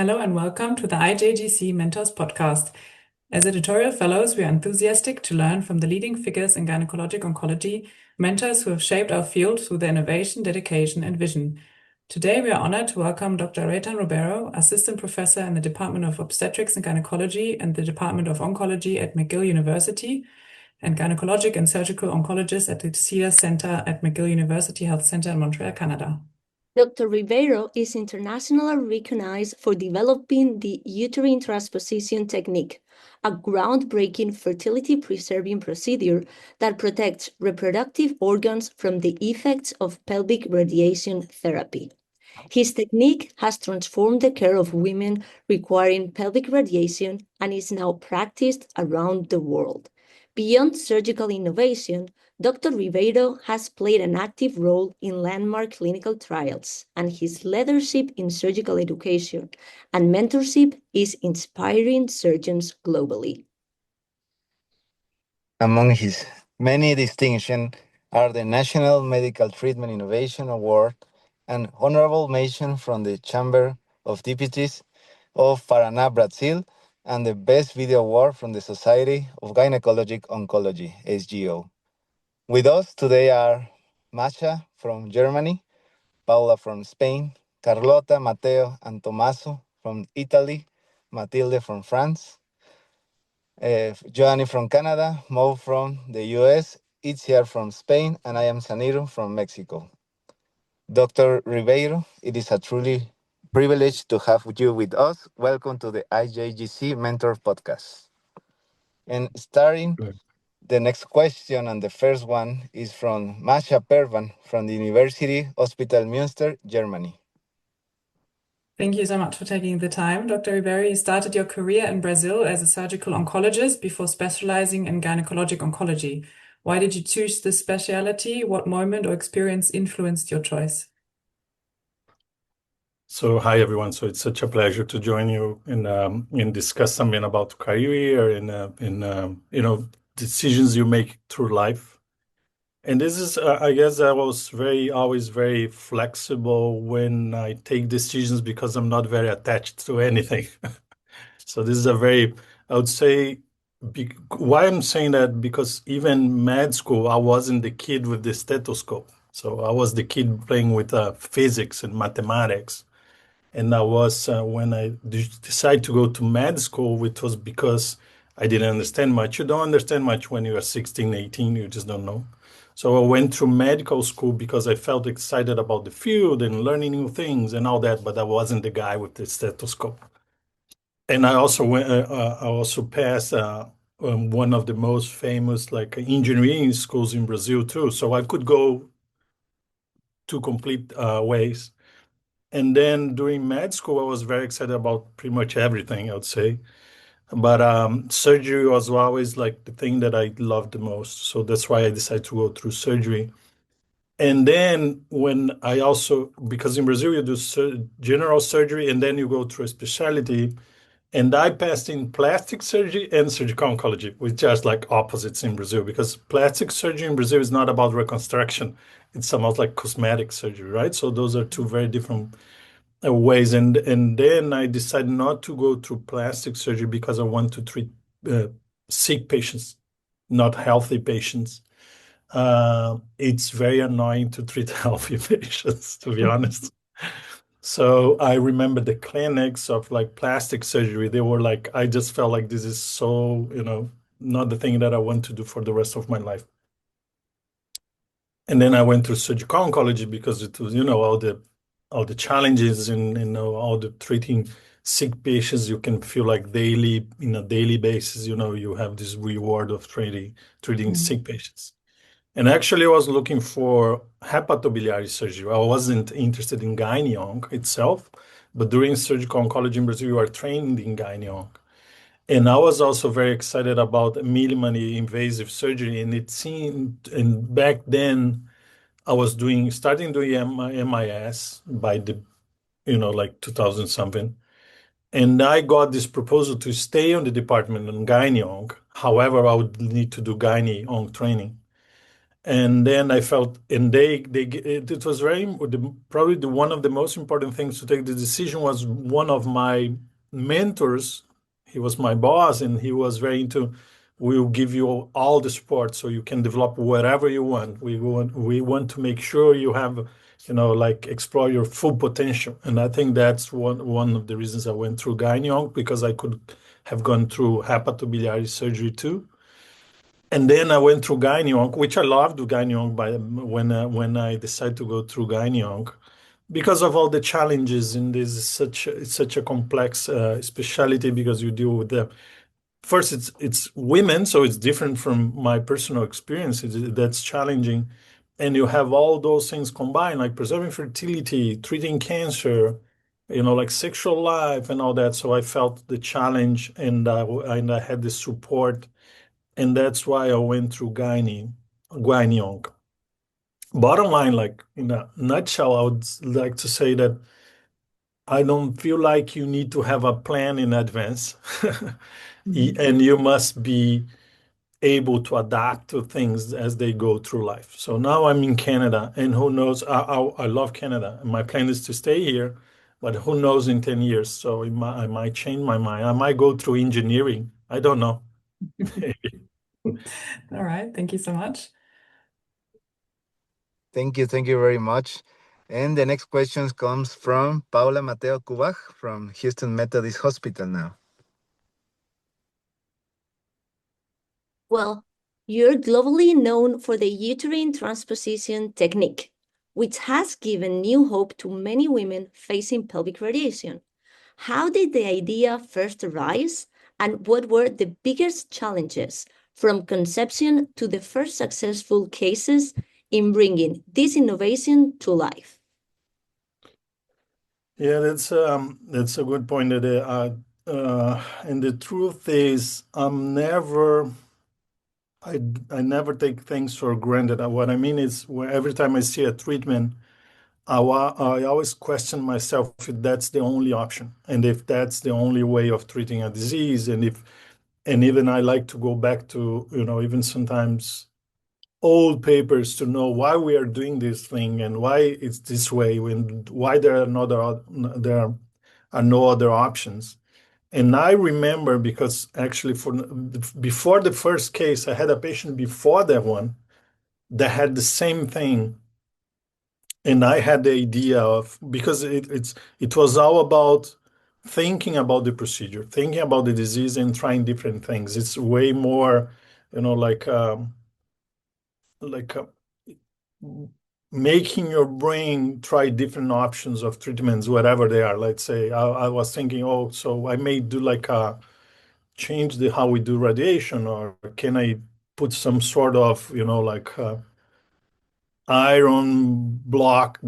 Hello and welcome to the IJGC Mentors podcast. As editorial fellows, we are enthusiastic to learn from the leading figures in gynecologic oncology, mentors who have shaped our field through their innovation, dedication, and vision. Today, we are honored to welcome Dr. Reitan Ribeiro, Assistant Professor in the Department of Obstetrics and Gynecology and the Department of Oncology at McGill University, and Gynecologic and Surgical Oncologist at the Cedars Center at McGill University Health Center in Montreal, Canada. Dr. Ribeiro is internationally recognized for developing the uterine transposition technique, a groundbreaking fertility-preserving procedure that protects reproductive organs from the effects of pelvic radiation therapy. His technique has transformed the care of women requiring pelvic radiation and is now practiced around the world. Beyond surgical innovation, Dr. Ribeiro has played an active role in landmark clinical trials, and his leadership in surgical education and mentorship is inspiring surgeons globally. Among his many distinctions are the National Medical Treatment Innovation Award and honorable mention from the Chamber of Deputies of Paraná, Brazil, and the Best Video Award from the Society of Gynecologic Oncology, ESGO. With us today are Masha from Germany, Paula from Spain, Carlota, Matteo, and Tommaso from Italy, Matilde from France, Joanny from Canada, Mo from the US, Itziar from Spain, and I am Saniro from Mexico. Dr. Ribeiro, it is a truly privilege to have you with us. Welcome to the IJGC Mentor Podcast. And starting the next question, and the first one is from Masha Pervan from the University Hospital Münster, Germany. Thank you so much for taking the time. Dr. Ribeiro, you started your career in Brazil as a surgical oncologist before specializing in gynecologic oncology. Why did you choose this specialty? What moment or experience influenced your choice? So hi everyone. So it's such a pleasure to join you and discuss something about career and decisions you make through life. And this is, I guess, I was always very flexible when I take decisions because I'm not very attached to anything. So this is I would say, why I'm saying that, because even med school, I wasn't the kid with the stethoscope. So I was the kid playing with physics and mathematics. And I was, when I decided to go to med school, it was because I didn't understand much. You don't understand much when you are 16, 18, you just don't know. So I went through medical school because I felt excited about the field and learning new things and all that, but I wasn't the guy with the stethoscope. And I also passed one of the most famous engineering schools in Brazil too. So I could go two complete ways. And then during med school, I was very excited about pretty much everything, I would say. But surgery was always like the thing that I loved the most. So that's why I decided to go through surgery. And then because in Brazil you do general surgery and then you go through a specialty. And I passed in plastic surgery and surgical oncology, which are like opposites in Brazil, because plastic surgery in Brazil is not about reconstruction. It's about like cosmetic surgery, right? So those are two very different ways. And then I decided not to go through plastic surgery because I want to treat sick patients, not healthy patients. It's very annoying to treat healthy patients, to be honest. So I remember the clinics of like plastic surgery. They were like, I just felt like this is so, not the thing that I want to do for the rest of my life. And then I went to surgical oncology because it was, all the challenges and all the treating sick patients. You can feel like in a daily basis, you have this reward of treating sick patients. And actually, I was looking for hepatobiliary surgery. I wasn't interested in gyne-onc itself, but during surgical oncology in Brazil, you are trained in gyne-onc. And I was also very excited about minimally invasive surgery. And back then, I was starting doing MIS by 2000 something. And I got this proposal to stay on the department in gyne-onc. However, I would need to do gyne-onc training. And then I felt, and it was probably one of the most important things to take the decision was one of my mentors. He was my boss, and he was very into, we'll give you all the support so you can develop whatever you want. We want to make sure you have, like explore your full potential. And I think that's one of the reasons I went through Gynecologic, because I could have gone through hepatobiliary surgery too. And then I went through Gynecologic, which I loved Gynecologic when I decided to go through Gynecologic, because of all the challenges in this. It's such a complex specialty, because you deal with first it's women, so it's different from my personal experience. That's challenging, and you have all those things combined, like preserving fertility, treating cancer, like sexual life and all that. So I felt the challenge, and I had the support, and that's why I went through Gynecologic. Bottom line, like in a nutshell, I would like to say that I don't feel like you need to have a plan in advance, and you must be able to adapt to things as they go through life. So now I'm in Canada, and who knows? I love Canada. My plan is to stay here, but who knows in 10 years? So I might change my mind. I might go through engineering. I don't know. All right, thank you so much. Thank you very much. And the next question comes from Paula Mateo Cubaj from Houston Methodist Hospital now. Well, you're globally known for the uterine transposition technique, which has given new hope to many women facing pelvic radiation. How did the idea first arise, and what were the biggest challenges from conception to the first successful cases in bringing this innovation to life? Yeah, that's a good point. And the truth is, I never take things for granted. What I mean is, every time I see a treatment, I always question myself if that's the only option, and if that's the only way of treating a disease, and even I like to go back to, even sometimes old papers to know why we are doing this thing and why it's this way, and why there are no other options. And I remember, because actually before the first case, I had a patient before that one that had the same thing. And I had the idea of, because it was all about thinking about the procedure, thinking about the disease, and trying different things. It's way more, like making your brain try different options of treatments, whatever they are. Let's say I was thinking, oh, so I may do change how we do radiation, or can I put some sort of, iron block,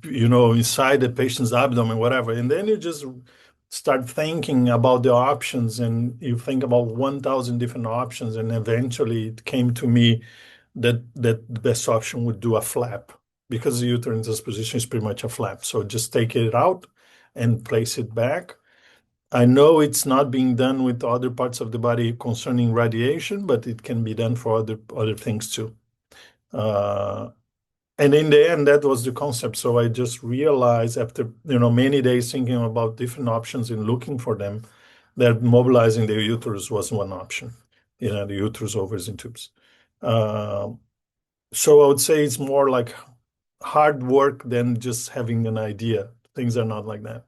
inside the patient's abdomen, whatever. And then you just start thinking about the options, and you think about 1,000 different options. And eventually it came to me that the best option would do a flap, because the uterine transposition is pretty much a flap. So just take it out and place it back. I know it's not being done with other parts of the body concerning radiation, but it can be done for other things too. And in the end, that was the concept. So I just realized, after many days thinking about different options and looking for them, that mobilizing the uterus was one option. The uterus, ovaries, and tubes. So I would say it's more like hard work than just having an idea. Things are not like that.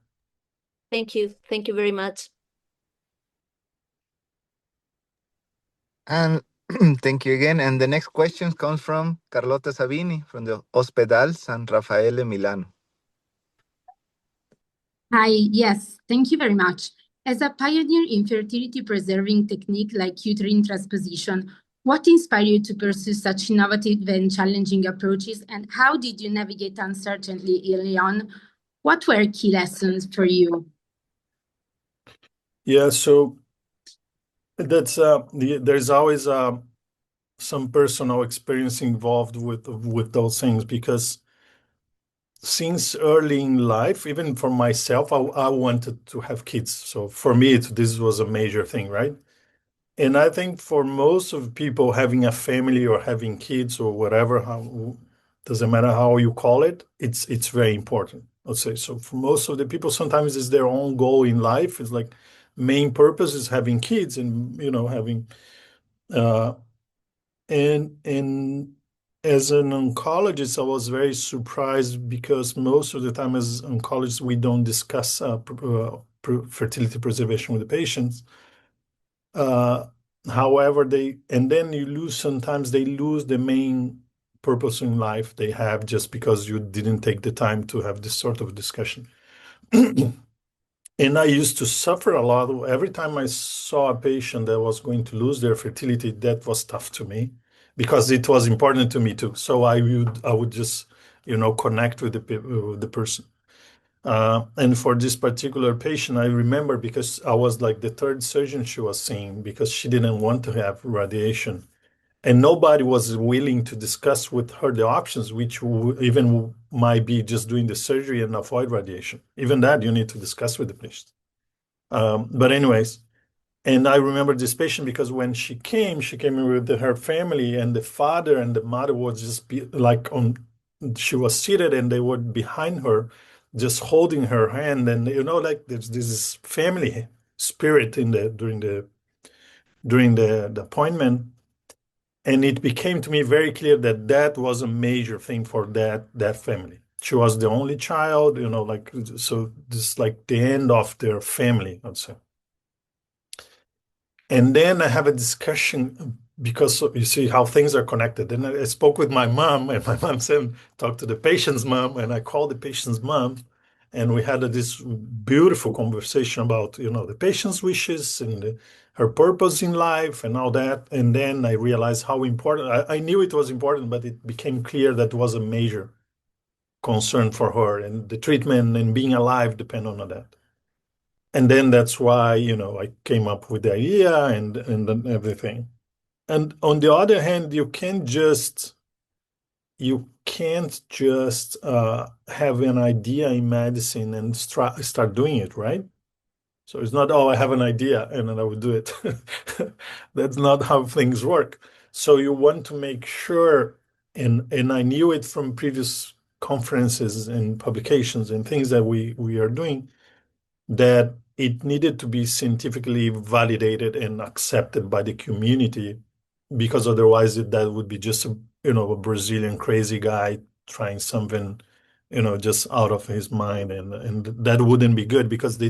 Thank you. Thank you very much. And thank you again. And the next question comes from Carlota Sabini from the Hospital San Raffaele Milano. Hi, yes, thank you very much. As a pioneer in fertility preserving technique like uterine transposition, what inspired you to pursue such innovative and challenging approaches, and how did you navigate uncertainty early on? What were key lessons for you? Yeah, so that's there's always some personal experience involved with those things, because since early in life, even for myself, I wanted to have kids. So for me, this was a major thing, right? And I think for most of people having a family or having kids or whatever, doesn't matter how you call it, it's very important. Let's say so for most of the people, sometimes it's their own goal in life. It's like main purpose is having kids and having uh, and as an oncologist, I was very surprised because most of the time as oncologists we don't discuss fertility preservation with the patients. Uh, However, then you lose, sometimes they lose the main purpose in life they have just because you didn't take the time to have this sort of discussion. And I used to suffer a lot. Every time I saw a patient that was going to lose their fertility, that was tough to me because it was important to me too. So I would just, connect with the person. And for this particular patient, I remember because I was like the third surgeon she was seeing because she didn't want to have radiation. And nobody was willing to discuss with her the options, which even might be just doing the surgery and avoid radiation. Even that you need to discuss with the patient. But anyways, and I remember this patient because when she came with her family, and the father and the mother was just like she was seated and they were behind her, just holding her hand, and like there's this family spirit during the appointment. And it became to me very clear that that was a major thing for that family. She was the only child, like so this like the end of their family, I'd say. And then I have a discussion because you see how things are connected. And I spoke with my mom, and my mom said, talk to the patient's mom, and I called the patient's mom, and we had this beautiful conversation about, the patient's wishes and her purpose in life and all that. And then I realized how important, I knew it was important, but it became clear that was a major concern for her, and the treatment and being alive depend on that. And then that's why, I came up with the idea and then everything. And on the other hand, you can't just have an idea in medicine and start doing it, right? So it's not, oh, I have an idea and then I will do it. That's not how things work. So you want to make sure, and I knew it from previous conferences and publications and things that we are doing, that it needed to be scientifically validated and accepted by the community, because otherwise that would be just a Brazilian crazy guy trying something, just out of his mind, and that wouldn't be good because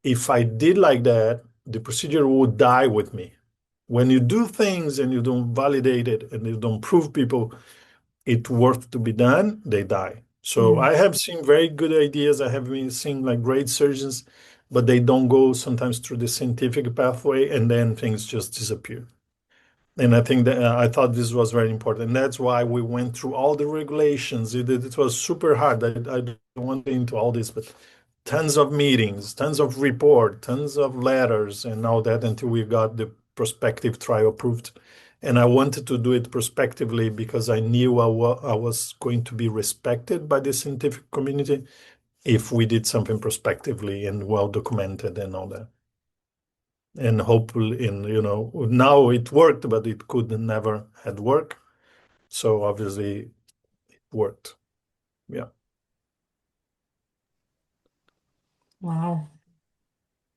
if I did like that, the procedure would die with me. When you do things and you don't validate it and you don't prove people it worth to be done, they die. So I have seen very good ideas. I have been seeing like great surgeons, but they don't go sometimes through the scientific pathway, and then things just disappear. And I think that I thought this was very important. And that's why we went through all the regulations. It was super hard. I don't want to get into all this, but tons of meetings, tons of report, tons of letters, and all that until we got the prospective trial approved. And I wanted to do it prospectively because I knew I was going to be respected by the scientific community if we did something prospectively and well documented and all that. And hopefully, now it worked, but it could never had worked. So obviously it worked. Yeah. Wow.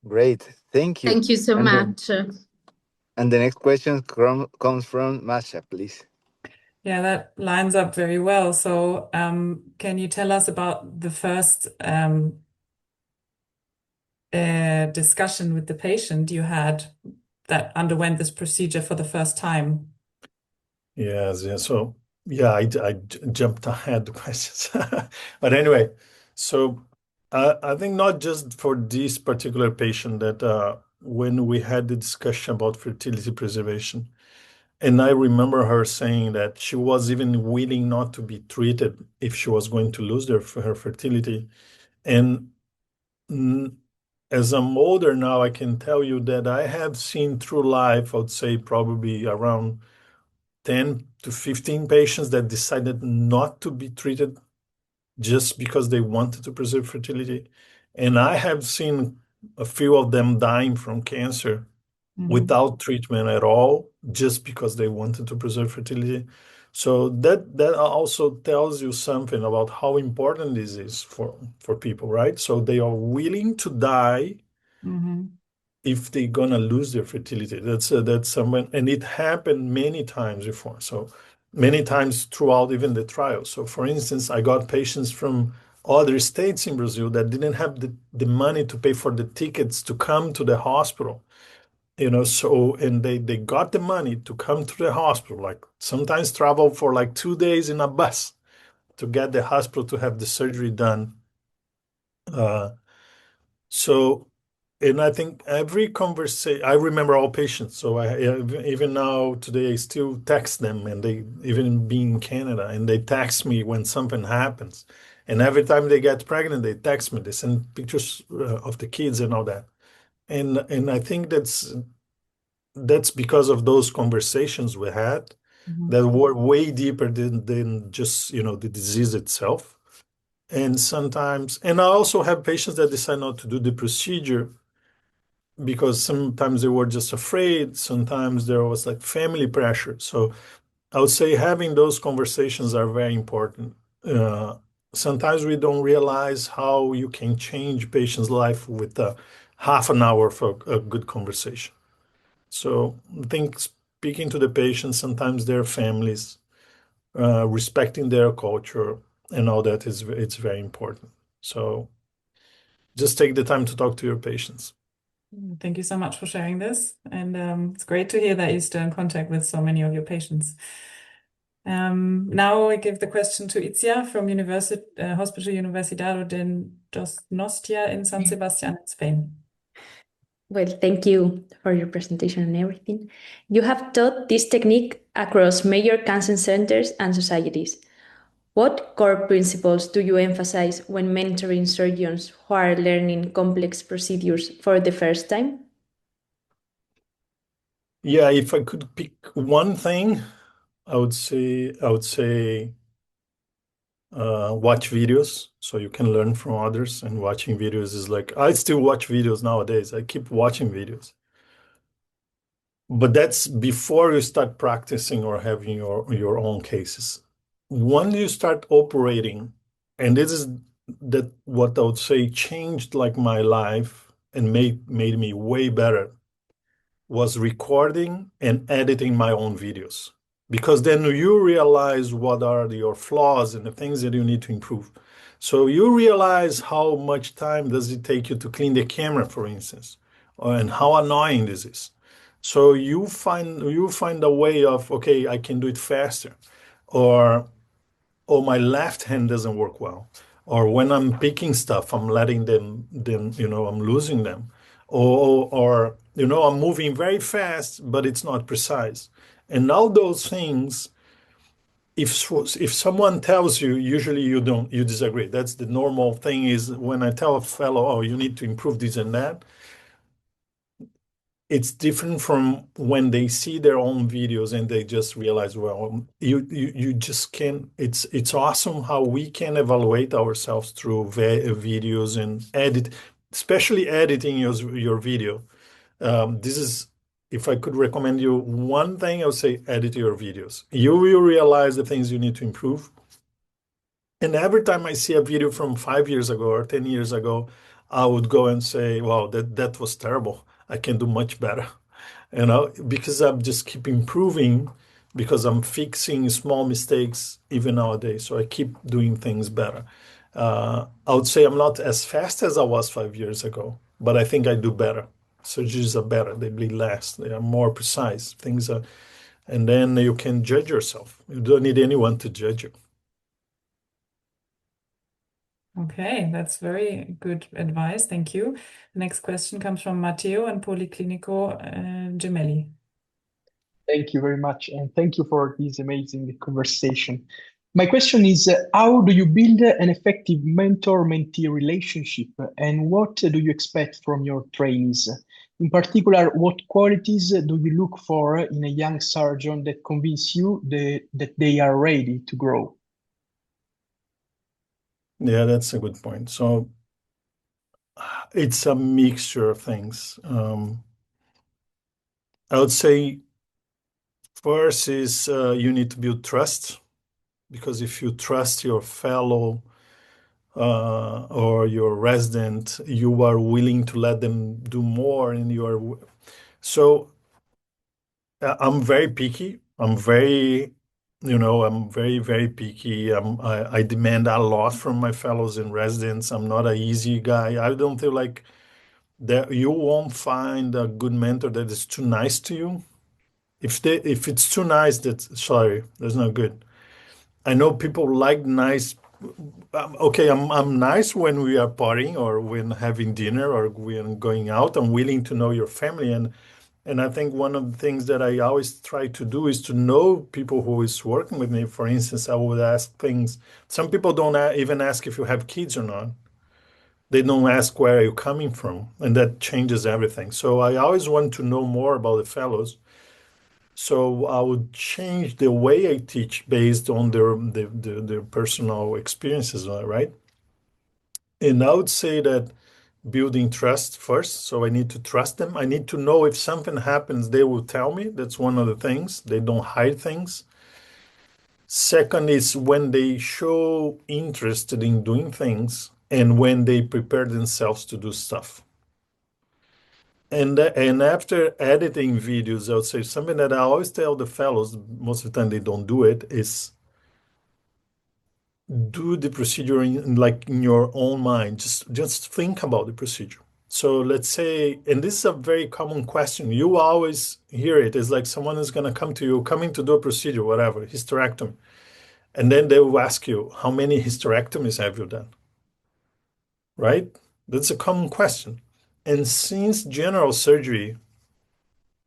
Great. Thank you. Thank you so much. And the next question comes from Masha, please. Yeah, that lines up very well. So, can you tell us about the first discussion with the patient you had that underwent this procedure for the first time? Yes, yeah. So yeah, I jumped ahead the questions. But anyway, so I think not just for this particular patient that when we had the discussion about fertility preservation, and I remember her saying that she was even willing not to be treated if she was going to lose her fertility. And mm, as I'm older now, I can tell you that I have seen through life, I would say probably around 10 to 15 patients that decided not to be treated just because they wanted to preserve fertility. And I have seen a few of them dying from cancer without treatment at all, just because they wanted to preserve fertility. So that also tells you something about how important this is for people, right? So they are willing to die if they're gonna lose their fertility. That's someone, and it happened many times before. So many times throughout even the trial. So for instance, I got patients from other states in Brazil that didn't have the money to pay for the tickets to come to the hospital. So, and they got the money to come to the hospital, like sometimes travel for like 2 days in a bus to get the hospital to have the surgery done. So, and I think every conversation, I remember all patients. So even now today, I still text them, and they even being in Canada, and they text me when something happens. And every time they get pregnant, they text me. They send pictures of the kids and all that. And I think that's because of those conversations we had that were way deeper than just the disease itself. And sometimes, and I also have patients that decide not to do the procedure because sometimes they were just afraid. Sometimes there was like family pressure. So I would say having those conversations are very important. Sometimes we don't realize how you can change patient's life with half an hour for a good conversation. So I think speaking to the patients, sometimes their families, respecting their culture and all that it's very important. So just take the time to talk to your patients. Thank you so much for sharing this. And it's great to hear that you're still in contact with so many of your patients. Now I give the question to Itzia from Hospital Universidad de Donostia in San Sebastián, Spain. Well, thank you for your presentation and everything. You have taught this technique across major cancer centers and societies. What core principles do you emphasize when mentoring surgeons who are learning complex procedures for the first time? Yeah, if I could pick one thing, I would say watch videos so you can learn from others. And watching videos is like, I still watch videos nowadays. I keep watching videos. But that's before you start practicing or having your own cases. Once you start operating, and this is that what I would say changed like my life and made me way better, was recording and editing my own videos. Because then you realize what are your flaws and the things that you need to improve. So you realize how much time does it take you to clean the camera, for instance, and how annoying this is. So you find a way of, okay, I can do it faster, or my left hand doesn't work well, or when I'm picking stuff, I'm letting them, I'm losing them, or I'm moving very fast, but it's not precise. And all those things, if someone tells you, usually you disagree. That's the normal thing. Is when I tell a fellow, oh, you need to improve this and that, it's different from when they see their own videos and they just realize, well, you just can't. It's awesome how we can evaluate ourselves through videos and edit, especially editing your video. This is, if I could recommend you one thing, I would say edit your videos. You will realize the things you need to improve. And every time I see a video from 5 years ago or 10 years ago, I would go and say, wow, that was terrible. I can do much better. Because I'm just keep improving, because I'm fixing small mistakes even nowadays. So I keep doing things better. I would say I'm not as fast as I was 5 years ago, but I think I do better. Surgeries are better. They bleed less. They are more precise. And then you can judge yourself. You don't need anyone to judge you. Okay, that's very good advice. Thank you. The next question comes from Matteo and Policlinico Gemelli. Thank you very much, and thank you for this amazing conversation. My question is, how do you build an effective mentor-mentee relationship, and what do you expect from your trainees? In particular, what qualities do you look for in a young surgeon that convince you that they are ready to grow? Yeah, that's a good point. So it's a mixture of things. I would say first is you need to build trust, because if you trust your fellow or your resident, you are willing to let them do more, and you are. So I'm very picky. I'm very, I'm very, very picky. I demand a lot from my fellows and residents. I'm not an easy guy. I don't feel like that you won't find a good mentor that is too nice to you. If it's too nice, that's not good. I know people like nice. Okay, I'm nice when we are partying or when having dinner or when going out. I'm willing to know your family, and I think one of the things that I always try to do is to know people who is working with me. For instance, I would ask things. Some people don't even ask if you have kids or not. They don't ask where are you coming from, and that changes everything. So I always want to know more about the fellows. So I would change the way I teach based on their personal experiences, right? And I would say that building trust first. So I need to trust them. I need to know if something happens, they will tell me. That's one of the things. They don't hide things. Second is when they show interest in doing things and when they prepare themselves to do stuff. And after editing videos, I would say something that I always tell the fellows, most of the time they don't do it, is do the procedure in your own mind. Just think about the procedure. So let's say, and this is a very common question. You always hear it. It's like someone is going to come to you, coming to do a procedure, whatever, hysterectomy. And then they will ask you, how many hysterectomies have you done? Right? That's a common question. And since general surgery,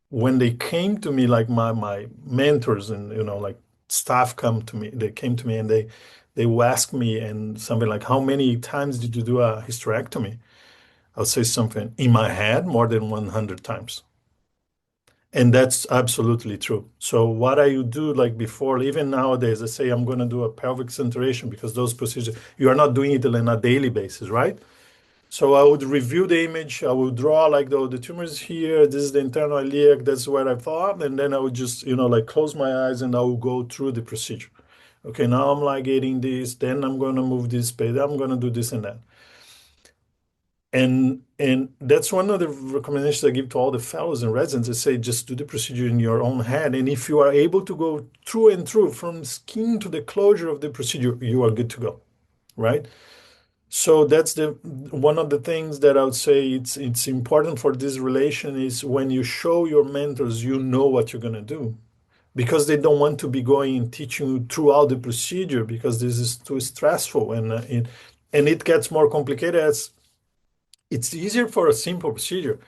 when they came to me, like my mentors and, like staff they came to me and they will ask me and something like, how many times did you do a hysterectomy? I'll say something in my head, more than 100 times. And that's absolutely true. So what I do like before, even nowadays, I say I'm going to do a pelvic centration because those procedures, you are not doing it on a daily basis, right? So I would review the image. I would draw like the tumor is here. This is the internal iliac. That's what I thought. And then I would just, like close my eyes and I would go through the procedure. Okay, now I'm ligating this. Then I'm going to move this page. I'm going to do this and that. And that's one of the recommendations I give to all the fellows and residents. I say, just do the procedure in your own head. And if you are able to go through and through from skin to the closure of the procedure, you are good to go, right? So that's one of the things that I would say it's important for this relation is when you show your mentors, you know what you're going to do, because they don't want to be going and teaching you throughout the procedure because this is too stressful and it gets more complicated as it's easier for a simple procedure.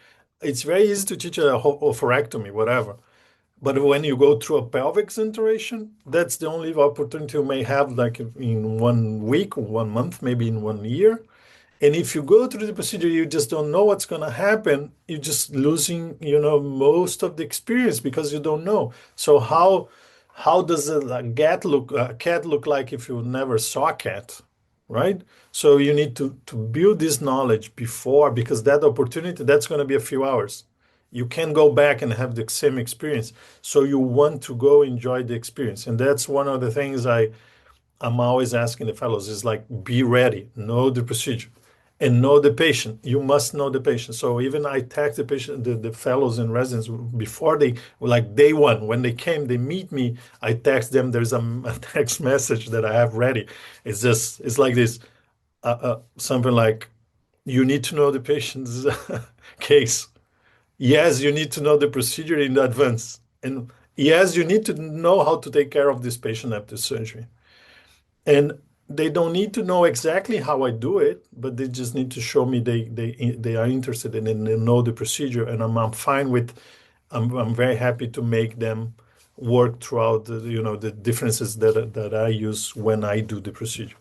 It's very easy to teach a oophorectomy, whatever. But when you go through a pelvic centration, that's the only opportunity you may have, like in 1 week, 1 month, maybe in 1 year. And if you go through the procedure, you just don't know what's going to happen. You're just losing, most of the experience because you don't know. So how does a cat look like if you never saw a cat, right? So you need to build this knowledge before, because that opportunity, that's going to be a few hours. You can go back and have the same experience. So you want to go enjoy the experience. And that's one of the things I'm always asking the fellows is like, be ready, know the procedure and know the patient. You must know the patient. So even I text the patient, the fellows and residents before they, like day one, when they came, they meet me, I text them, there's a text message that I have ready. It's like this, something like, you need to know the patient's case. Yes, you need to know the procedure in advance. And yes, you need to know how to take care of this patient after surgery. And they don't need to know exactly how I do it, but they just need to show me they are interested in it and they know the procedure. And I'm fine with, I'm very happy to make them work throughout the differences that I use when I do the procedure.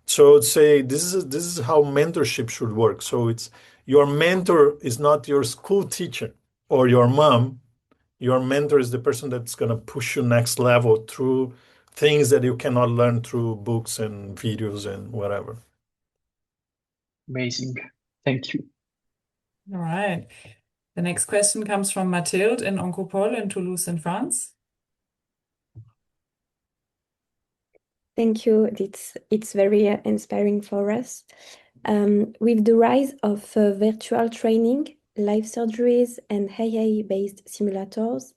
So I'd say this is how mentorship should work. So it's your mentor is not your school teacher or your mom. Your mentor is the person that's going to push you next level through things that you cannot learn through books and videos and whatever. Amazing. Thank you. All right. The next question comes from Mathilde in Oncopole in Toulouse in France. Thank you. It's very inspiring for us. With the rise of virtual training, live surgeries, and AI-based simulators,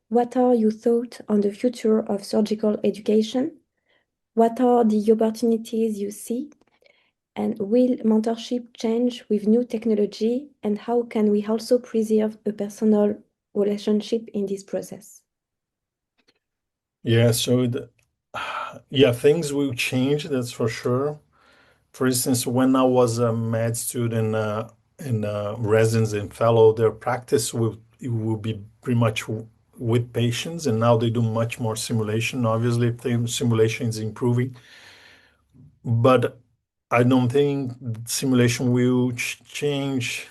what are your thoughts on the future of surgical education? What are the opportunities you see? And will mentorship change with new technology? And how can we also preserve a personal relationship in this process? Yeah, so yeah, things will change, that's for sure. For instance, when I was a med student in residence and fellow, their practice will be pretty much with patients, and now they do much more simulation. Obviously, the simulation is improving, but I don't think simulation will change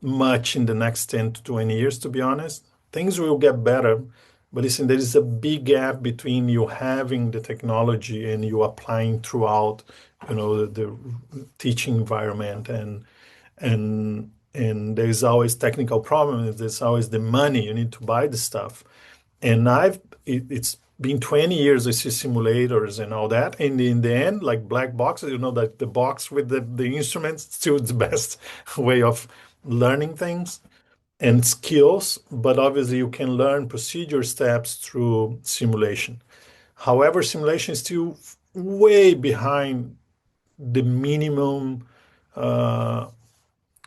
much in the next 10 to 20 years, to be honest. Things will get better, but listen, there is a big gap between you having the technology and you applying throughout, the teaching environment, and there's always technical problems. There's always the money. You need to buy the stuff. And it's been 20 years I see simulators and all that. And in the end, like black boxes, that the box with the instruments still the best way of learning things and skills, but obviously you can learn procedure steps through simulation. However, simulation is still way behind the minimum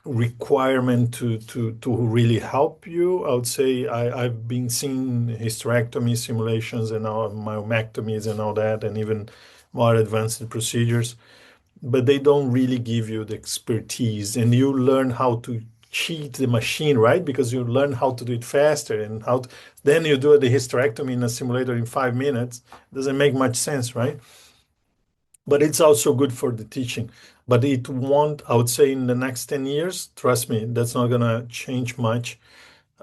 requirement to really help you. I would say I've been seeing hysterectomy simulations and all myomectomies and all that, and even more advanced procedures, but they don't really give you the expertise, and you learn how to cheat the machine, right? Because you learn how to do it faster, and then you do the hysterectomy in a simulator in 5 minutes. Doesn't make much sense, right? But it's also good for the teaching. But it won't, I would say, in the next 10 years, trust me, that's not going to change much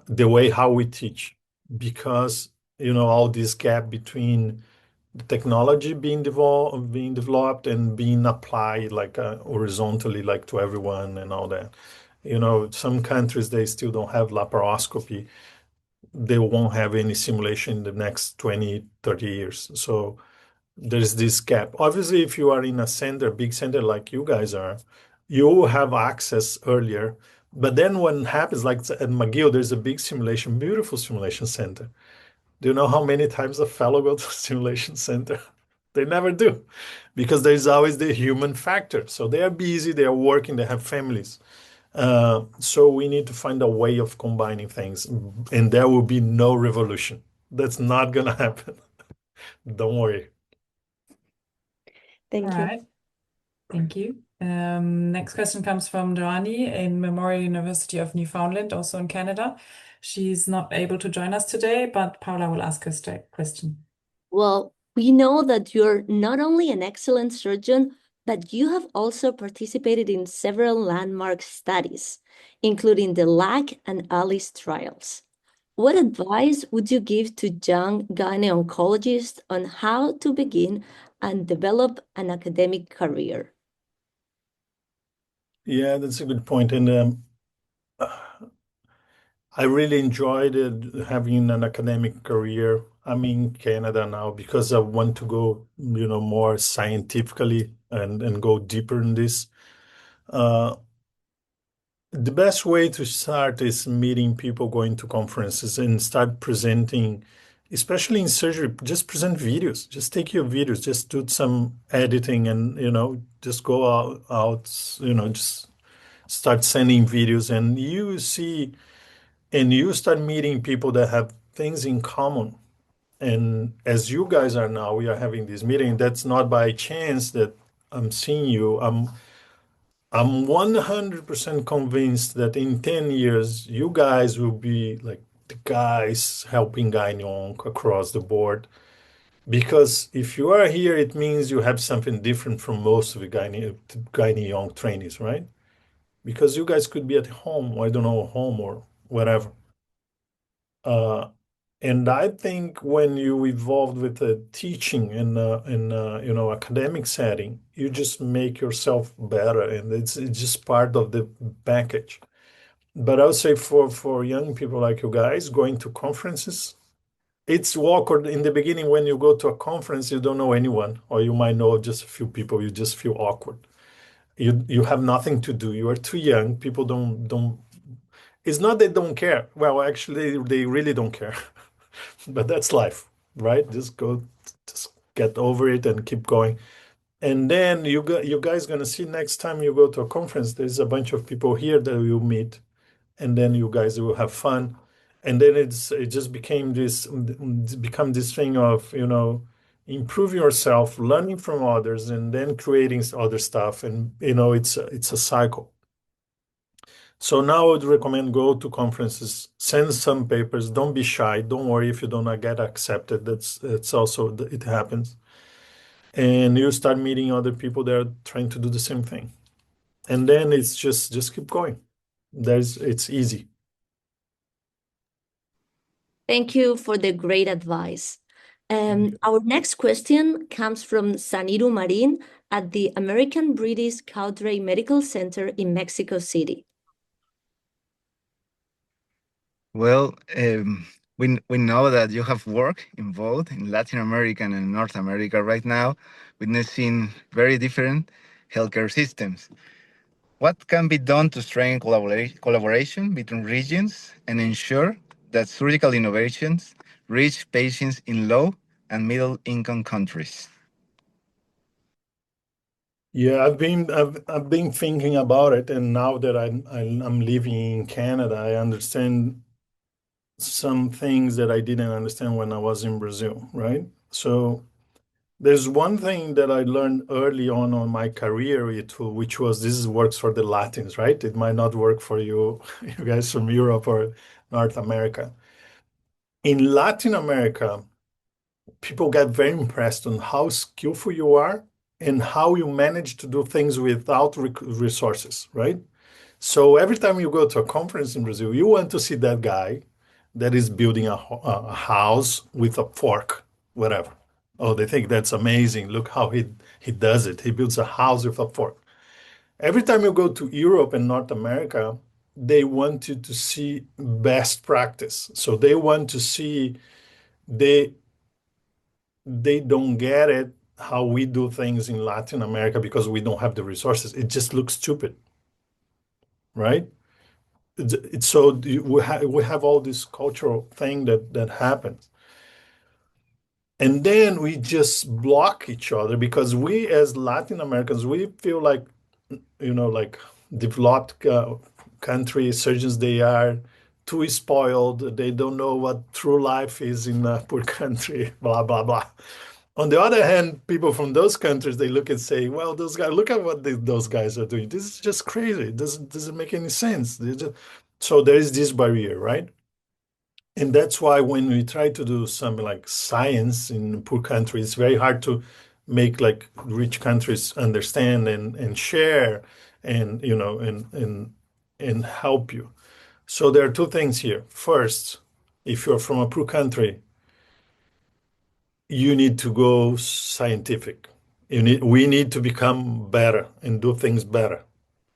the way how we teach, because, all this gap between the technology being developed and being applied like horizontally, like to everyone and all that. Some countries, they still don't have laparoscopy. They won't have any simulation in the next 20, 30 years. So there's this gap. Obviously, if you are in a center, big center like you guys are, you will have access earlier. But then what happens, like at McGill, there's a big simulation, beautiful simulation center. Do you know how many times a fellow goes to simulation center? They never do, because there's always the human factor. So they are busy, they are working, they have families. So we need to find a way of combining things, and there will be no revolution. That's not going to happen. Don't worry. Thank All you. right. Thank you. Next question comes from Joanny in Memorial University of Newfoundland, also in Canada. She's not able to join us today, but Paula will ask her straight question. Well, we know that you're not only an excellent surgeon, but you have also participated in several landmark studies, including the LACC and ALICE trials. What advice would you give to young gynecologists on how to begin and develop an academic career? Yeah, that's a good point. And I really enjoyed having an academic career. I'm in Canada now because I want to go, more scientifically and go deeper in this. The best way to start is meeting people, going to conferences, and start presenting, especially in surgery. Just present videos. Just take your videos. Just do some editing, and just go out. Just start sending videos, and you see, and you start meeting people that have things in common. And as you guys are now, we are having this meeting. That's not by chance that I'm seeing you. I'm 100% convinced that in 10 years, you guys will be like the guys helping gyne-onc across the board. Because if you are here, it means you have something different from most of the gyne-onc trainees, right? Because you guys could be at home, I don't know, home or whatever. And I think when you evolve with the teaching in academic setting, you just make yourself better, and it's just part of the package. But I would say for young people like you guys going to conferences, it's awkward in the beginning when you go to a conference, you don't know anyone, or you might know just a few people, you just feel awkward. You have nothing to do. You are too young. People don't. It's not they don't care. Well, actually, they really don't care. But that's life, right? Just get over it and keep going. And then you guys gonna see next time you go to a conference, there's a bunch of people here that you meet, and then you guys will have fun. And then it just become this thing of, improving yourself, learning from others, and then creating other stuff. And it's a cycle. So now I would recommend go to conferences, send some papers, don't be shy, don't worry if you don't get accepted. That's also it happens. And you start meeting other people that are trying to do the same thing. And then it's just keep going. It's easy. Thank you for the great advice. Our next question comes from Saniru Marin at the American British Cowdray Medical Center in Mexico City. Well, we know that you have work involved in Latin America and North America right now, witnessing very different healthcare systems. What can be done to strengthen collaboration between regions and ensure that surgical innovations reach patients in low and middle income countries? Yeah, I've been thinking about it, and now that I'm living in Canada, I understand some things that I didn't understand when I was in Brazil, right? So there's one thing that I learned early on my career, which was this works for the Latins, right? It might not work for you, you guys from Europe or North America. In Latin America, people get very impressed on how skillful you are and how you manage to do things without resources, right? So every time you go to a conference in Brazil, you want to see that guy that is building a house with a fork, whatever. Oh, they think that's amazing. Look how he does it. He builds a house with a fork. Every time you go to Europe and North America, they want you to see best practice. So they want to see they they don't get it how we do things in Latin America because we don't have the resources. It just looks stupid, right? So we have all this cultural thing that happens. And then we just block each other because we as Latin Americans, we feel like, like developed country surgeons, they are too spoiled. They don't know what true life is in a poor country, blah, blah, blah. On the other hand, people from those countries, they look and say, well, those guys, look at what those guys are doing. This is just crazy. It doesn't make any sense. So there is this barrier, right? And that's why when we try to do something like science in poor countries, it's very hard to make like rich countries understand and share and and help you. So there are two things here. First, if you're from a poor country, you need to go scientific. We need to become better and do things better.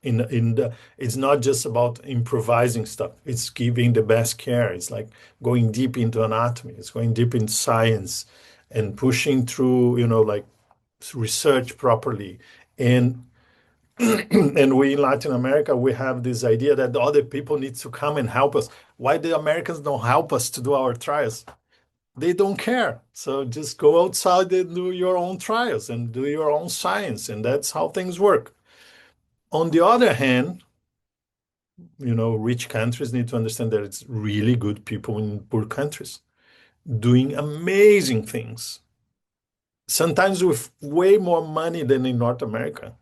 It's not just about improvising stuff. It's giving the best care. It's like going deep into anatomy. It's going deep into science and pushing through, like research properly. And and we in Latin America, we have this idea that the other people need to come and help us. Why the Americans don't help us to do our trials? They don't care. So just go outside and do your own trials and do your own science. And that's how things work. On the other hand, rich countries need to understand that it's really good people in poor countries doing amazing things, sometimes with way more money than in North America.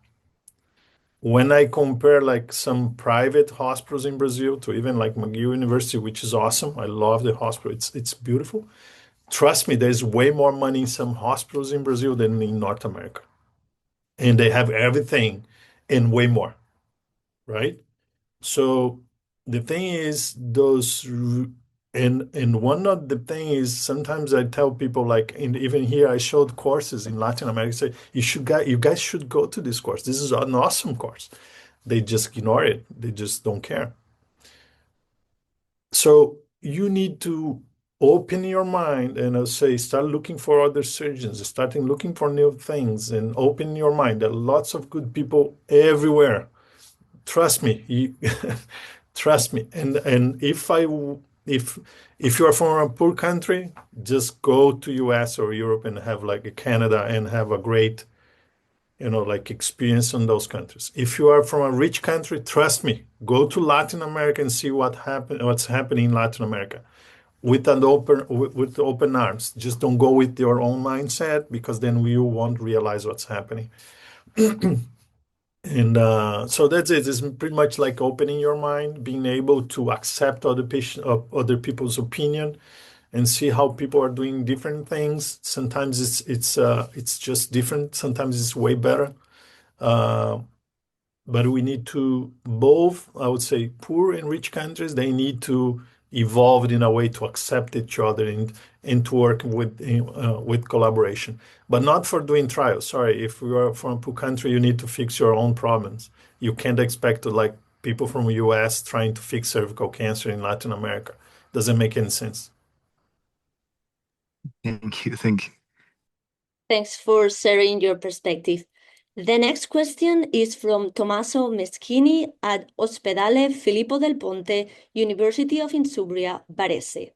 When I compare like some private hospitals in Brazil to even like McGill University, which is awesome. I love the hospital. It's beautiful. Trust me, there's way more money in some hospitals in Brazil than in North America. And they have everything and way more, right? So the thing is and one of the thing is sometimes I tell people like even here I showed courses in Latin America, say you guys should go to this course. This is an awesome course. They just ignore it. They just don't care. So you need to open your mind and say, start looking for other surgeons, starting looking for new things and open your mind. There are lots of good people everywhere. Trust me, trust me. And if you are from a poor country, just go to US or Europe and have like a Canada and have a great, like experience in those countries. If you are from a rich country, trust me, go to Latin America and see what's happening in Latin America with open arms. Just don't go with your own mindset, because then you won't realize what's happening. And so that's it. It's pretty much like opening your mind, being able to accept other people's opinion, and see how people are doing different things. Sometimes it's just different. Sometimes it's way better. But we need to both, I would say, poor and rich countries, they need to evolve in a way to accept each other and to work with collaboration, but not for doing trials. Sorry, if you are from a poor country, you need to fix your own problems. You can't expect to, like, people from the US trying to fix cervical cancer in Latin America. Doesn't make any sense. Thank you. Thank you. Thanks for sharing your perspective. The next question is from Tommaso Meschini at Ospedale Filippo del Ponte, University of Insubria, Varese.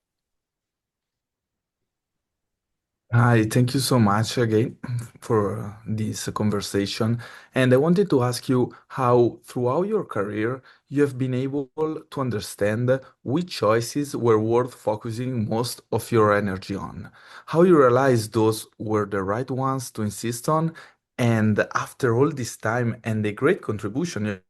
Hi, thank you so much again for this conversation. And I wanted to ask you how, throughout your career, you have been able to understand which choices were worth focusing most of your energy on, how you realized those were the right ones to insist on, and after all this time and the great contribution you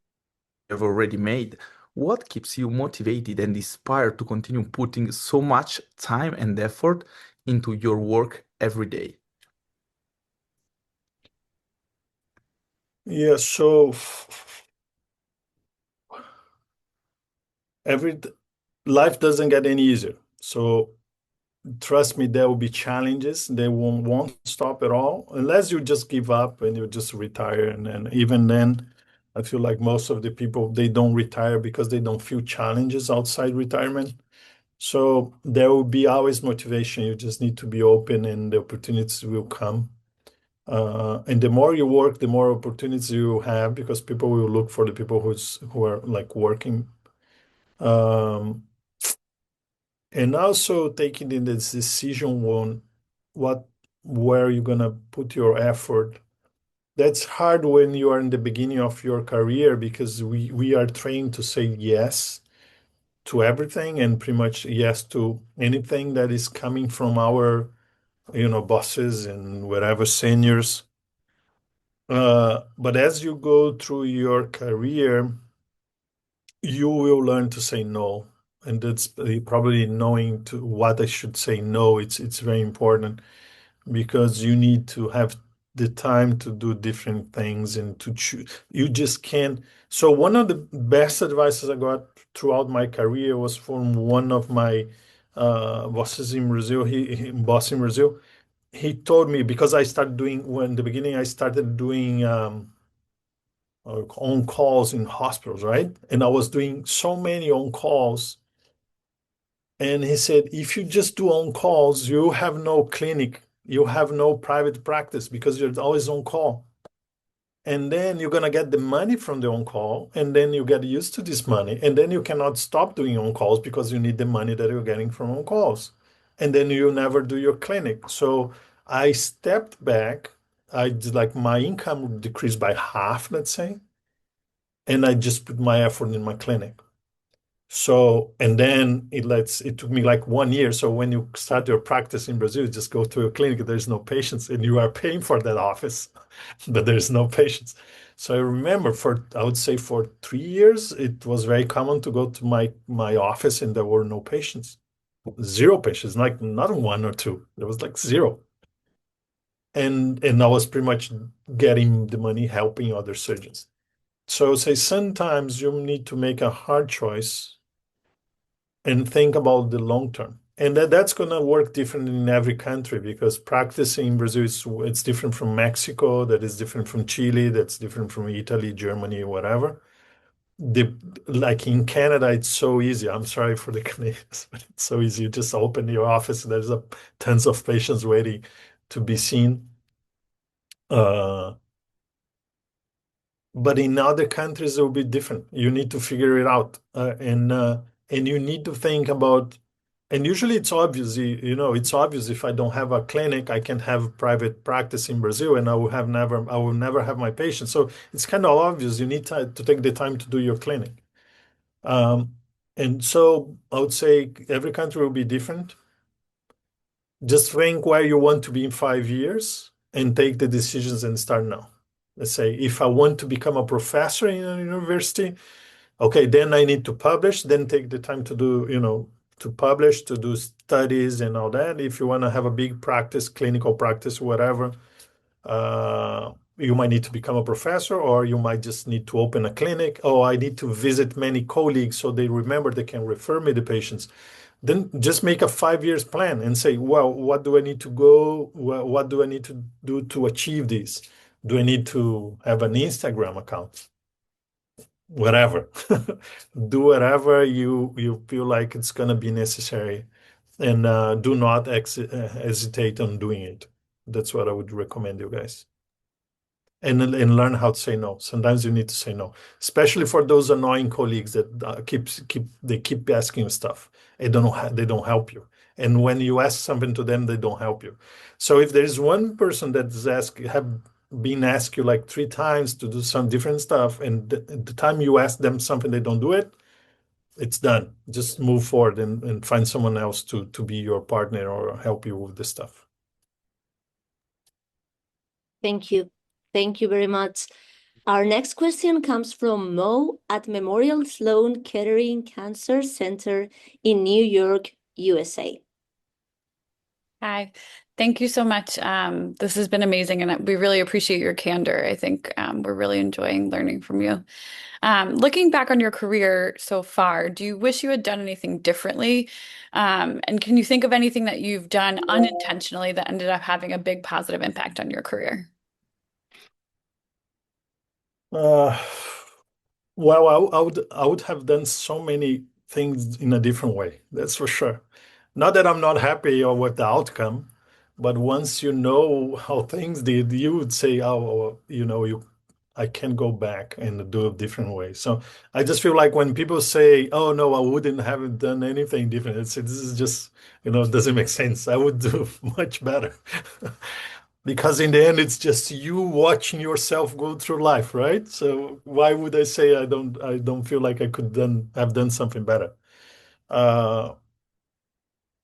have already made, what keeps you motivated and inspired to continue putting so much time and effort into your work every day? Yeah, so life doesn't get any easier. So trust me, there will be challenges. They won't stop at all unless you just give up and you just retire. And even then, I feel like most of the people, they don't retire because they don't feel challenges outside retirement. So there will be always motivation. You just need to be open, and the opportunities will come. And the more you work, the more opportunities you have, because people will look for the people who are like working. And also taking in this decision on where you're gonna put your effort. That's hard when you are in the beginning of your career, because we are trained to say yes to everything, and pretty much yes to anything that is coming from our bosses and whatever seniors. But as you go through your career, you will learn to say no. And that's probably knowing to what I should say no. It's very important, because you need to have the time to do different things and to choose. You just can't. So one of the best advices I got throughout my career was from one of my bosses in Brazil. Boss in Brazil. He told me, because I started doing, when in the beginning I started doing on calls in hospitals, right? And I was doing so many on calls. And he said, if you just do on calls, you have no clinic, you have no private practice, because you're always on call. And then you're going to get the money from the on call, and then you get used to this money. And then you cannot stop doing on calls because you need the money that you're getting from on calls. And then you never do your clinic. So I stepped back. I did, like, my income decreased by half, let's say. And I just put my effort in my clinic. So, and then it took me like 1 year. So when you start your practice in Brazil, you just go to a clinic, there's no patients, and you are paying for that office, but there's no patients. So I remember I would say for 3 years, it was very common to go to my office and there were no patients. Zero patients, like not one or two. There was like zero. And I was pretty much getting the money, helping other surgeons. So say sometimes you need to make a hard choice and think about the long term. And that's going to work different in every country, because practicing in Brazil, it's different from Mexico, that is different from Chile, that's different from Italy, Germany, whatever. like in Canada, it's so easy. I'm sorry for the Canadians, but it's so easy. You just open your office, there's tons of patients waiting to be seen. But in other countries, it will be different. You need to figure it out, and you need to think about. And usually, it's obvious. It's obvious. If I don't have a clinic, I can have private practice in Brazil, and I will never have my patients. So it's kind of obvious. You need to take the time to do your clinic. And so I would say every country will be different. Just think where you want to be in 5 years and take the decisions and start now. Let's say if I want to become a professor in a university, okay, then I need to publish, then take the time to do, to publish, to do studies and all that. If you want to have a big practice, clinical practice, whatever, you might need to become a professor, or you might just need to open a clinic. Oh, I need to visit many colleagues so they remember they can refer me the patients. Then just make a 5 years plan and say, well, what do I need to go? What do I need to do to achieve this? Do I need to have an Instagram account? Whatever. Do whatever you feel like it's going to be necessary, and do not hesitate on doing it. That's what I would recommend you guys. And learn how to say no. Sometimes you need to say no, especially for those annoying colleagues that keep asking you stuff. They don't help you. And when you ask something to them, they don't help you. So if there is one person that's have been asked you like 3 times to do some different stuff, and the time you ask them something, they don't do it, it's done. Just move forward and find someone else to be your partner or help you with this stuff. Thank you. Thank you very much. Our next question comes from Mo at Memorial Sloan Kettering Cancer Center in New York, USA. Hi, thank you so much. This has been amazing, and we really appreciate your candor. I think we're really enjoying learning from you. Looking back on your career so far, do you wish you had done anything differently? And can you think of anything that you've done unintentionally that ended up having a big positive impact on your career? Well, I would have done so many things in a different way. That's for sure. Not that I'm not happy or with the outcome, but once you know how things did, you would say, "Oh, I can go back and do it a different way." So I just feel like when people say, "Oh no, I wouldn't have done anything different," it's this is just it doesn't make sense. I would do much better. Because in the end, it's just you watching yourself go through life, right? So why would I say I don't feel like I could have done something better?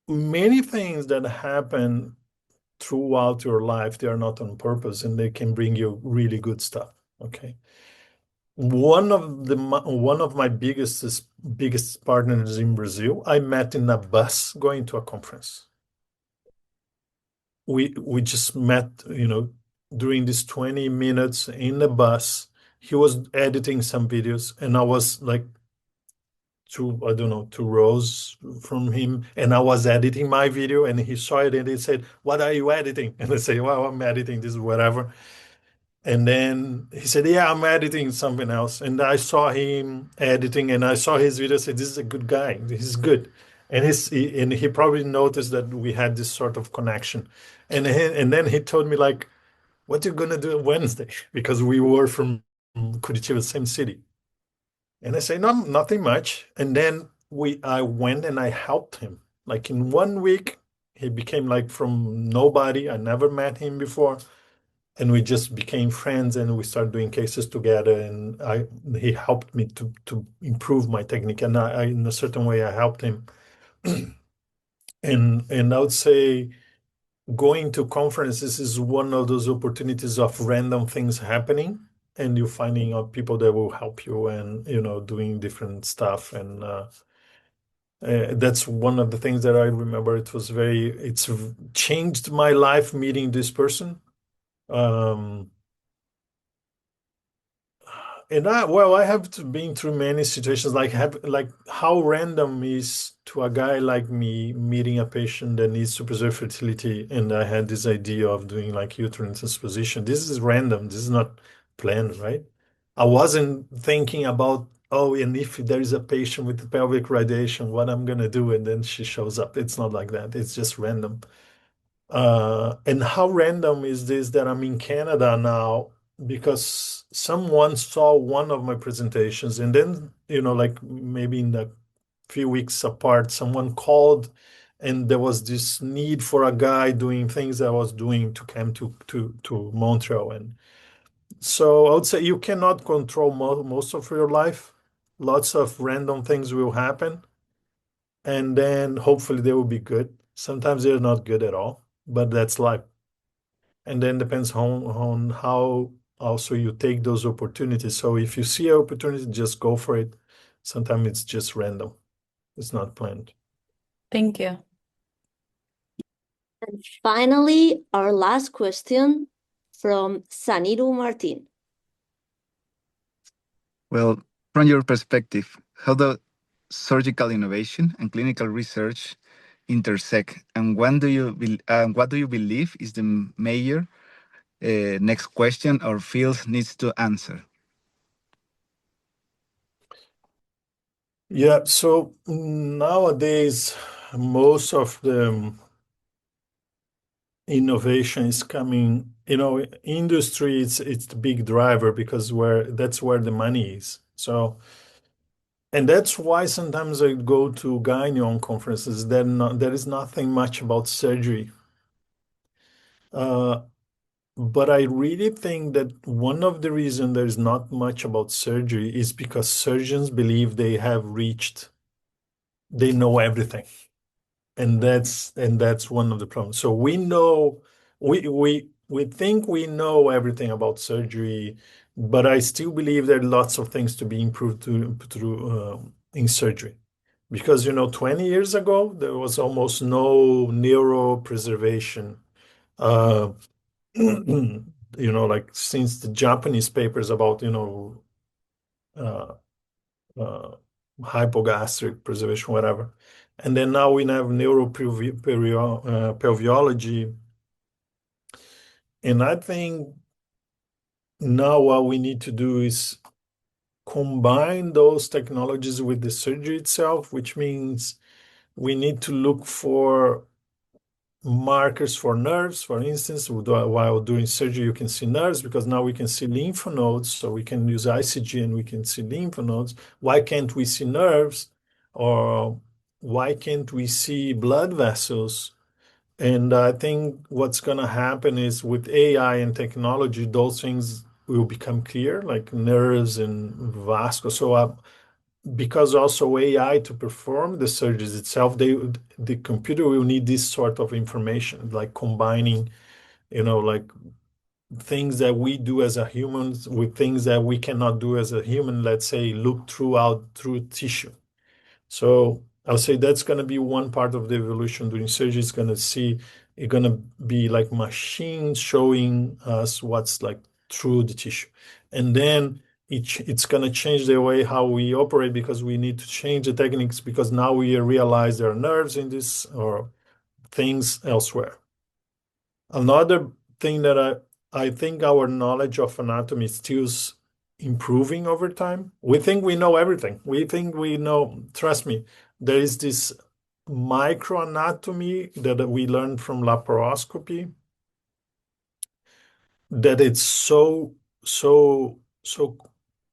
Many things that happen throughout your life, they are not on purpose, and they can bring you really good stuff. Okay. One of my biggest partners in Brazil, I met in a bus going to a conference. We just met, during these 20 minutes in the bus. He was editing some videos, and I was like two rows from him, and I was editing my video, and he saw it and he said, "What are you editing?" And I say, "Well, I'm editing this, whatever." And then he said, "Yeah, I'm editing something else." And I saw him editing, and I saw his video. I said, "This is a good guy. He's good." And he probably noticed that we had this sort of connection. And then he told me, like, "What you gonna do Wednesday?" Because we were from Curitiba, same city. And I say, "No, nothing much." And then I went and I helped him. Like in 1 week, he became like from nobody. I never met him before. And we just became friends, and we started doing cases together. And he helped me to improve my technique. And in a certain way, I helped him. And I would say going to conferences is one of those opportunities of random things happening, and you finding out people that will help you, and doing different stuff. And that's one of the things that I remember. It's changed my life meeting this person. And I have been through many situations, like how random is to a guy like me meeting a patient that needs to preserve fertility, and I had this idea of doing like uterine transposition. This is random. This is not planned, right? I wasn't thinking about oh, and if there is a patient with pelvic radiation, what I'm gonna do, and then she shows up. It's not like that. It's just random. And how random is this that I'm in Canada now because someone saw one of my presentations, and then, like maybe in the few weeks apart, someone called, and there was this need for a guy doing things I was doing to come to Montreal. And so I would say you cannot control most of your life. Lots of random things will happen, and then hopefully they will be good. Sometimes they're not good at all, but that's life. And then depends on how also you take those opportunities. So if you see an opportunity, just go for it. Sometimes it's just random. It's not planned. Thank you. And finally, our last question from Saniru Martin. Well, from your perspective, how do surgical innovation and clinical research intersect, and what do you believe is the major next question our field needs to answer? Yeah, so nowadays, most of the innovation is coming, industry, it's the big driver because that's where the money is. So, and that's why sometimes I go to gyne conferences. There is nothing much about surgery. But I really think that one of the reasons there's not much about surgery is because surgeons believe they know everything. And that's one of the problems. So we think we know everything about surgery, but I still believe there are lots of things to be improved through in surgery. Because 20 years ago there was almost no neuropreservation. Like since the Japanese papers about uh, uh, hypogastric preservation, whatever. And then now we have neuropelviology. And I think now what we need to do is combine those technologies with the surgery itself, which means we need to look for markers for nerves. For instance, while doing surgery, you can see nerves because now we can see lymph nodes. So we can use ICG and we can see lymph nodes. Why can't we see nerves? Or why can't we see blood vessels? And I think what's going to happen is with AI and technology, those things will become clear, like nerves and vascular. So because also AI to perform the surgeries itself, the computer will need this sort of information, like combining, like things that we do as a humans with things that we cannot do as a human, let's say, look through tissue. So I'll say that's going to be one part of the evolution during surgery. It's going to be like machines showing us what's like through the tissue. And then it's going to change the way how we operate because we need to change the techniques because now we realize there are nerves in this or things elsewhere. Another thing that I think our knowledge of anatomy is still improving over time. We think we know everything. We think we know, trust me, there is this microanatomy that we learned from laparoscopy that it's so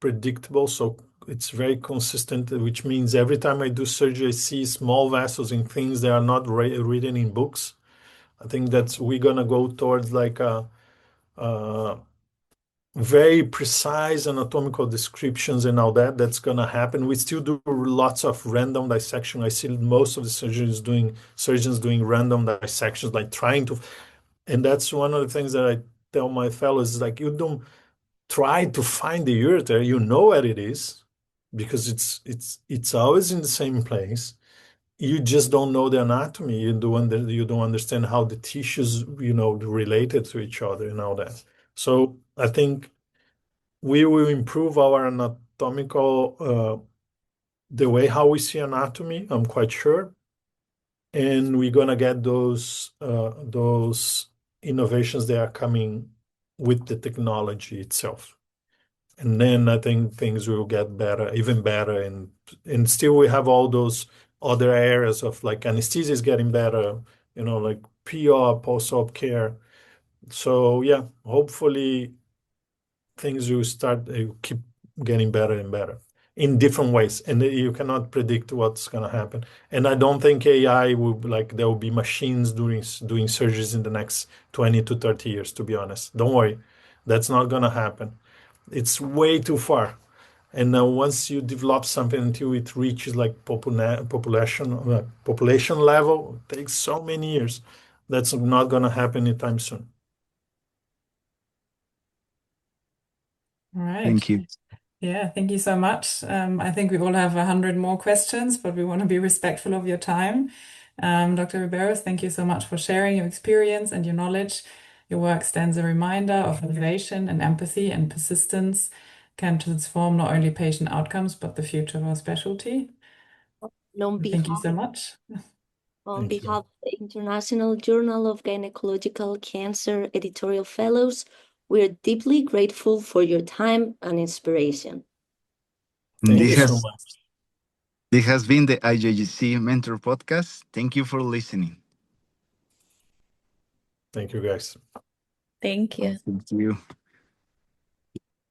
predictable, so it's very consistent, which means every time I do surgery, I see small vessels in things that are not written in books. I think that's we're gonna go towards like a very precise anatomical descriptions and all that. That's gonna happen. We still do lots of random dissection. I see most of the surgeons doing random dissections, like trying to, and that's one of the things that I tell my fellows is like you don't try to find the ureter, you know where it is because it's always in the same place. You just don't know the anatomy. You don't understand how the tissues, related to each other and all that. So I think we will improve our anatomical, the way how we see anatomy, I'm quite sure. And we're gonna get those innovations that are coming with the technology itself. And then I think things will get better, even better. And still we have all those other areas of like anesthesia is getting better, like pre-op, post-op care. So yeah, hopefully things will keep getting better and better in different ways. And you cannot predict what's going to happen. And I don't think AI will there will be machines doing surgeries in the next 20 to 30 years, to be honest. Don't worry. That's not going to happen. It's way too far. And once you develop something until it reaches like population level, it takes so many years. That's not going to happen anytime soon. All right. Thank you. Yeah, thank you so much. I think we all have 100 more questions, but we want to be respectful of your time. Dr. Ribeiro, thank you so much for sharing your experience and your knowledge. Your work stands a reminder of innovation and empathy and persistence can transform not only patient outcomes, but the future of our specialty. Thank you so much. On behalf of the International Journal of Gynecological Cancer editorial fellows, we are deeply grateful for your time and inspiration. Thank you so much. This has been the IJGC Mentor Podcast. Thank you for listening. Thank you, guys. Thank you. Thank you.